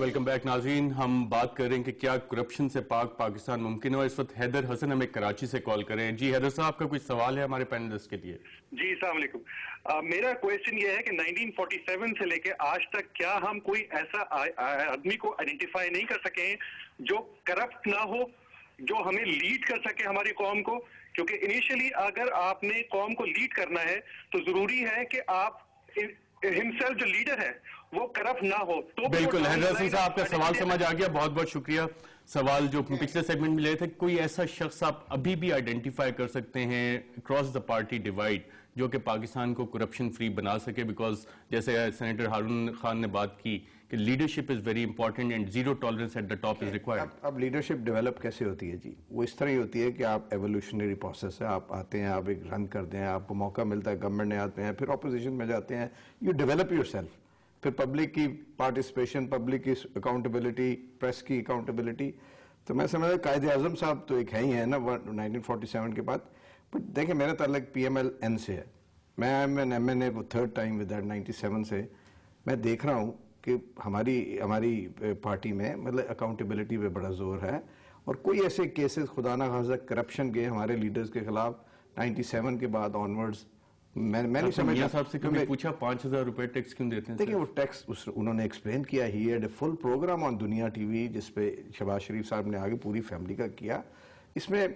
Welcome back ناظرین. ہم بات کر رہے ہیں کہ کیا کرپشن سے پاک پاکستان ممکن ہے, اور اس وقت حیدر حسن ہمیں کراچی سے کال کر رہے ہیں. جی حیدر صاحب, کا کوئی سوال ہے ہمارے پینلسٹ کے لیے؟ جی السلام علیکم. میرا کویشچن یہ ہے کہ 1947 سے لے کے آج تک کیا ہم کوئی ایسا آدمی کو آئیڈینٹیفائی نہیں کر سکے ہیں جو کرپٹ نہ ہو, جو ہمیں لیڈ کر سکے ہماری قوم کو؟ کیونکہ انیشلی اگر آپ نے قوم کو لیڈ کرنا ہے تو ضروری ہے کہ آپ ہمسیلف جو لیڈر ہے وہ کرپٹ نہ ہو. تو بالکل حیدر حسن صاحب, آپ کا سوال سمجھ آ گیا, بہت بہت شکریہ. سوال جو پچھلے سیگمنٹ میں لے تھے, کوئی ایسا شخص آپ ابھی بھی آئیڈینٹیفائی کر سکتے ہیں اکراس دا پارٹی ڈیوائیڈ جو کہ پاکستان کو کرپشن فری بنا سکے؟ بیکاز جیسے سینیٹر ہارون خان نے بات کی کہ leadership is very important and zero tolerance at the top is required. اب لیڈرشپ ڈیولپ کیسے ہوتی ہے جی؟ وہ اس طرح ہی ہوتی ہے کہ آپ ایولیوشنری پروسیس ہے, آپ آتے ہیں, آپ ایک رن کرتے ہیں, آپ کو موقع ملتا ہے, گورنمنٹ میں آتے ہیں, پھر اپوزیشن میں جاتے ہیں, یو ڈیولپ یور سیلف, پھر پبلک کی پارٹیسپیشن, پبلک کی اکاؤنٹیبلٹی, پریس کی اکاؤنٹیبلٹی. تو میں سمجھتا ہوں قائد اعظم صاحب تو ایک ہے ہی ہیں نا 1947 کے بعد. بٹ دیکھیں میرا تعلق پی ایم ایل این سے ہے, میں ایم این اے وہ تھرڈ ٹائم ود دیٹ 97 سے. میں دیکھ رہا ہوں کہ ہماری پارٹی میں مطلب اکاؤنٹیبلٹی پہ بڑا زور ہے, اور کوئی ایسے کیسز خدا نہ خواستہ کرپشن کے ہمارے لیڈرز کے خلاف 97 کے بعد آنورڈز میں نہیں سمجھتا. صاحب سے کبھی پوچھا 5,000 روپے ٹیکس کیوں دیتے ہیں؟ دیکھیں وہ ٹیکس انہوں نے ایکسپلین کیا, he had a full programme آن دنیا ٹی وی جس پہ شہباز شریف صاحب نے آگے پوری فیملی کا کیا. اس میں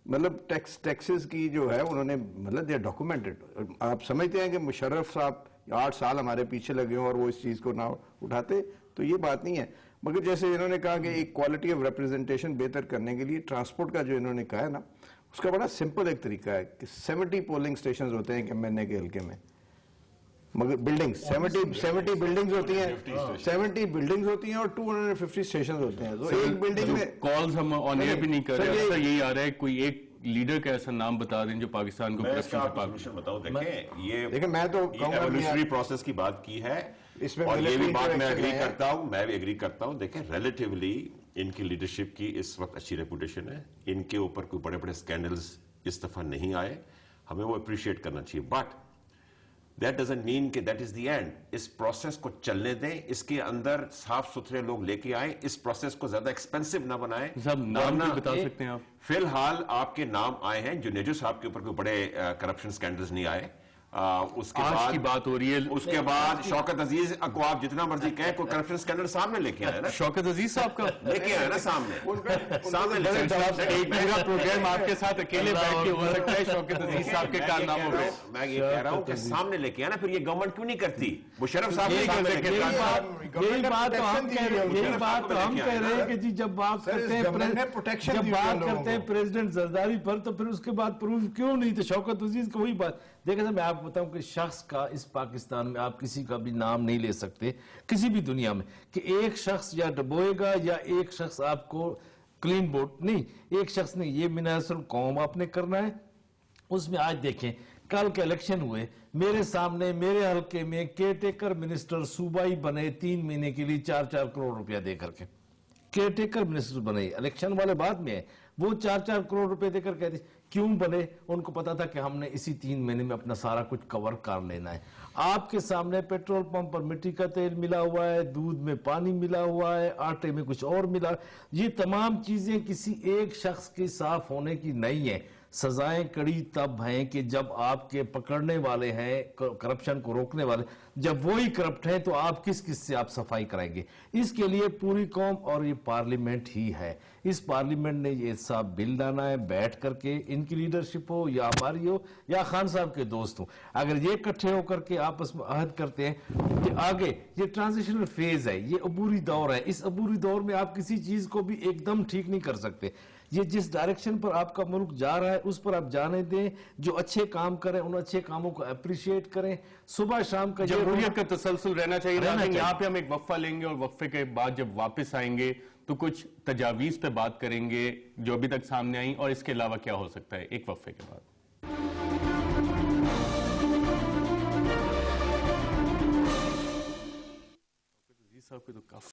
مطلب ٹیکسز کی جو ہے انہوں نے مطلب دے ڈاکومنٹڈ. آپ سمجھتے ہیں کہ مشرف صاحب 8 سال ہمارے پیچھے لگے ہوں اور وہ اس چیز کو نہ اٹھاتے, تو یہ بات نہیں ہے. مگر جیسے انہوں نے کہا کہ ایک کوالٹی آف ریپرزنٹیشن بہتر کرنے کے لیے ٹرانسپورٹ کا جو انہوں نے کہا ہے نا, اس کا بڑا سمپل ایک طریقہ ہے کہ 70 پولنگ سٹیشنز ہوتے ہیں ایم این اے کے حلقے میں, مگر بلڈنگ 70 بلڈنگز ہوتی ہیں, 70 بلڈنگز ہوتی ہیں اور 250 سٹیشنز ہوتے ہیں. تو ایک بلڈنگ میں کالز ہم آن ایئر بھی نہیں کر رہے, ایسا یہی آ رہا ہے کوئی ایک لیڈر کا ایسا نام بتا دیں جو پاکستان کو کرپشن سے پاک بتاؤ. دیکھیں میں تو ایولیوشنری پروسیس کی بات کی ہے, اور یہ بھی بات میں ایگری کرتا ہوں, میں بھی ایگری کرتا ہوں. دیکھیں ریلیٹیولی ان کی لیڈرشپ کی اس وقت اچھی ریپوٹیشن ہے, ان کے اوپر کوئی بڑے بڑے سکینڈلز اس دفعہ نہیں آئے, ہمیں وہ اپریشیٹ کرنا چاہیے. بٹ that doesn't mean کہ that is the end. اس پروسیس کو چلنے دیں, اس کے اندر صاف ستھرے لوگ لے کے آئیں, اس پروسیس کو زیادہ ایکسپینسو نہ بنائیں. صاحب نام بھی بتا سکتے ہیں آپ؟ فی الحال آپ کے نام آئے ہیں, جنیجو صاحب کے اوپر کوئی بڑے کرپشن سکینڈلز نہیں آئے. اس کے بعد کی بات ہو رہی ہے, اس کے بعد شوکت عزیز کو آپ جتنا مرضی کہیں کوئی کرپشن سکینڈل سامنے لے کے آئے نا, شوکت عزیز صاحب کا لے کے آئے نا سامنے ایک پورا پروگرام آپ کے ساتھ اکیلے بیٹھ کے ہو سکتا ہے شوکت عزیز صاحب کے کارناموں پہ. میں یہ کہہ رہا ہوں کہ سامنے لے کے آنا, پھر یہ گورنمنٹ کیوں نہیں کرتی؟ مشرف صاحب یہی بات تو ہم کہہ رہے ہیں کہ جی جب بات کرتے ہیں پریزیڈنٹ زرداری پر, تو پھر اس کے بعد پروف کیوں نہیں تھے شوکت عزیز کو؟ وہی بات. دیکھیں میں آپ بتاؤں کہ شخص کا اس پاکستان میں آپ کسی کا بھی نام نہیں لے سکتے کسی بھی دنیا میں کہ ایک شخص یا ڈبوئے گا یا ایک شخص آپ کو کلین بوٹ نہیں, ایک شخص نے یہ منحصر القوم آپ نے کرنا ہے. اس میں آج دیکھیں کل کے الیکشن ہوئے, میرے سامنے میرے حلقے میں کیئر ٹیکر منسٹر صوبائی بنے 3 مہینے کے لیے 4-4 کروڑ روپیہ دے کر کے. کیئر ٹیکر منسٹر بنے, الیکشن والے بعد میں ہے, وہ 4-4 کروڑ روپے دے کر کہتے کیوں بنے؟ ان کو پتا تھا کہ ہم نے اسی 3 مہینے میں اپنا سارا کچھ کور کر لینا ہے. آپ کے سامنے پیٹرول پمپ پر مٹی کا تیل ملا ہوا ہے, دودھ میں پانی ملا ہوا ہے, آٹے میں کچھ اور ملا. یہ تمام چیزیں کسی ایک شخص کے صاف ہونے کی نہیں ہیں. سزائیں کڑی تب ہیں کہ جب آپ کے پکڑنے والے ہیں, کرپشن کو روکنے والے جب وہی کرپٹ ہیں, تو آپ کس سے آپ صفائی کرائیں گے؟ اس کے لیے پوری قوم اور یہ پارلیمنٹ ہی ہے. اس پارلیمنٹ نے یہ صاحب بل لانا ہے, بیٹھ کر کے ان کی لیڈرشپ ہو یا ہماری ہو یا خان صاحب کے دوست ہوں, اگر یہ اکٹھے ہو کر کے آپس میں عہد کرتے ہیں کہ آگے یہ ٹرانزیشنل فیز ہے, یہ عبوری دور ہے, اس عبوری دور میں آپ کسی چیز کو بھی ایک دم ٹھیک نہیں کر سکتے. یہ جس ڈائریکشن پر آپ کا ملک جا رہا ہے اس پر آپ جانے دیں, جو اچھے کام کریں ان اچھے کاموں کو اپریشیٹ کریں. صبح شام کا جمہوریت کا تسلسل رہنا چاہیے. یہاں پہ ہم ایک وقفہ لیں گے, اور وقفے کے بعد جب واپس آئیں گے تو کچھ تجاویز پہ بات کریں گے جو ابھی تک سامنے آئیں, اور اس کے علاوہ کیا ہو سکتا ہے ایک وقفے کے بعد. صاحب کے تو کافی